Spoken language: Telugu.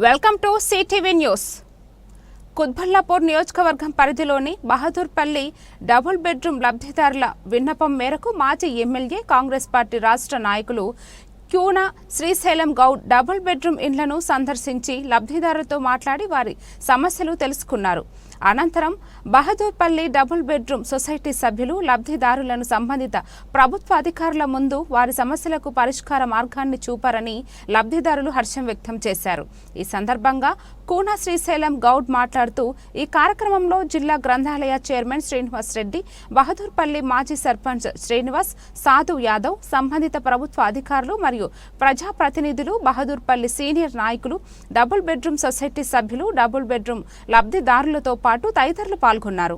Welcome to CTV news. Quthbullapur నియోజకవర్గం పరిధిలోని బహదూర్పల్లి డబుల్ బెడ్రూమ్ లబ్ధిదారుల విన్నపం మేరకు మాజీ ఎమ్మెల్యే కాంగ్రెస్ పార్టీ రాష్ట్ర నాయకులు క్యూనా శ్రీశైలం గౌడ్ డబుల్ బెడ్రూమ్ ఇండ్లను సందర్శించి లబ్ధిదారులతో మాట్లాడి వారి సమస్యలు తెలుసుకున్నారు. అనంతరం బహదూర్పల్లి డబుల్ బెడ్రూమ్ సొసైటీ సభ్యులు లబ్ధిదారులను సంబంధిత ప్రభుత్వ అధికారుల ముందు వారి సమస్యలకు పరిష్కార మార్గాన్ని చూపారని లబ్ధిదారులు హర్షం వ్యక్తం చేశారు. ఈ సందర్భంగా కూనా శ్రీశైలం గౌడ్ మాట్లాడుతూ ఈ కార్యక్రమంలో జిల్లా గ్రంథాలయ చైర్మన్ శ్రీనివాస్ రెడ్డి, బహదూర్పల్లి మాజీ సర్పంచ్ శ్రీనివాస్, సాధు యాదవ్, సంబంధిత ప్రభుత్వ అధికారులు మరియు ప్రజాప్రతినిధులు, బహదూర్పల్లి సీనియర్ నాయకులు, డబుల్ బెడ్రూమ్ సొసైటీ సభ్యులు, డబుల్ బెడ్రూమ్ లబ్ధిదారులతో పాటు తదితరులు పాల్గొన్నారు.